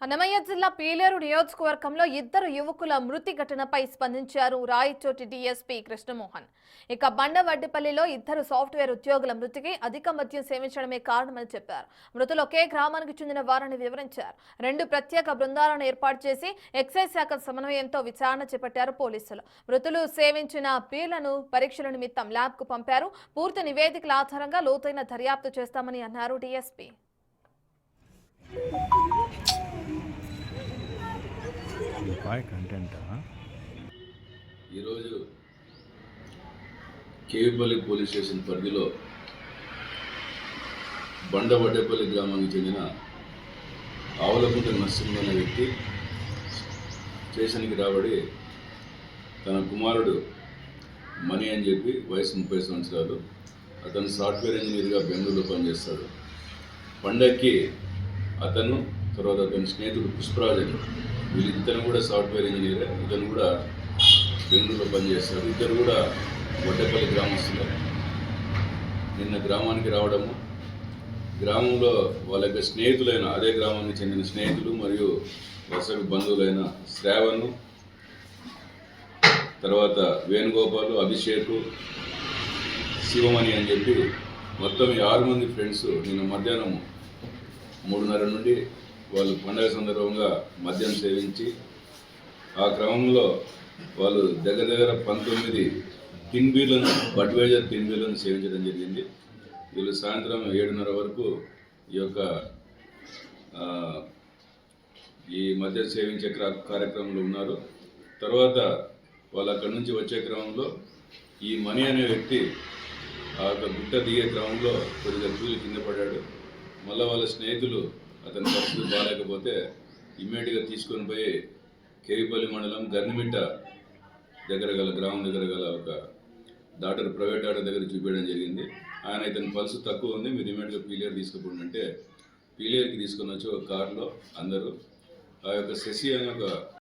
అన్నమయ్య జిల్లా పీలేరు నియోజకవర్గంలో ఇద్దరు యువకుల మృతి ఘటనపై స్పందించారు రాయచోటి డీఎస్పీ కృష్ణమోహన్. ఇక బండవడ్డిపల్లిలో ఇద్దరు సాఫ్ట్వేర్ ఉద్యోగుల మృతికి అధిక మద్యం సేవించడమే కారణమని చెప్పారు. మృతులు ఒకే గ్రామానికి చెందిన వారని వివరించారు. 2 ప్రత్యేక బృందాలను ఏర్పాటు చేసి ఎక్సైజ్ శాఖ సమన్వయంతో విచారణ చేపట్టారు పోలీసులు. మృతులు సేవించిన బీర్లను పరీక్షల నిమిత్తం ల్యాబ్కు పంపారు. పూర్తి నివేదికల ఆధారంగా లోతైన దర్యాప్తు చేస్తామని అన్నారు డీఎస్పీ. ఈరోజు కేవిపల్లి పోలీస్ స్టేషన్ పరిధిలో బండవడ్డేపల్లి గ్రామానికి చెందిన ఆవులకుంట నరసింహ అనే వ్యక్తి స్టేషన్కి రాబడి తన కుమారుడు మణి అని చెప్పి వయసు 30 సంవత్సరాలు, అతను సాఫ్ట్వేర్ ఇంజనీర్గా బెంగళూరులో పనిచేస్తాడు. పండక్కి అతను తర్వాత అతని స్నేహితుడు పుష్పరాజ్ అని, వీళ్ళిద్దరు కూడా సాఫ్ట్వేర్ ఇంజనీరే, ఇతను కూడా బెంగళూరులో పనిచేస్తారు. ఇద్దరు కూడా వడ్డేపల్లి గ్రామస్తులు. నిన్న గ్రామానికి రావడము, గ్రామంలో వాళ్ళ యొక్క స్నేహితులైన అదే గ్రామానికి చెందిన స్నేహితులు మరియు వరుసకు బంధువులైన శ్రావణు, తర్వాత వేణుగోపాలు, అభిషేక్, శివమణి అని చెప్పి మొత్తం 6 మంది ఫ్రెండ్స్ నిన్న మధ్యాహ్నం 3:30 నుండి వాళ్ళు పండగ సందర్భంగా మద్యం సేవించి ఆ క్రమంలో వాళ్ళు దగ్గర 19 టిన్ బీర్లను, బడ్వైజర్ టిన్ బీర్లను సేవించడం జరిగింది. వీళ్ళు సాయంత్రం 7:30 వరకు ఈ మద్యం సేవించే కార్యక్రమంలో ఉన్నారు. తర్వాత వాళ్ళు అక్కడి నుంచి వచ్చే క్రమంలో ఈ మణి అనే వ్యక్తి ఆ గుట్ట దిగే క్రమంలో కొద్దిగా తూలి కింద పడ్డాడు. మళ్ళీ వాళ్ళ స్నేహితులు అతని పరిస్థితి బాగాలేకపోతే ఇమ్మీడియట్గా తీసుకొని పోయి కేవిపల్లి మండలం గర్నిమిట్ట గ్రామం దగ్గర గల ఒక ప్రైవేట్ డాక్టర్ దగ్గర చూపించడం జరిగింది. ఆయన ఇతని పల్సు తక్కువ ఉంది, మీరు ఇమ్మీడియట్గా పీలేరు తీసుకుపోండి అంటే పీలేరుకి తీసుకొని వచ్చి ఒక కారులో అందరూ ఆ యొక్క శశి అనే ఒక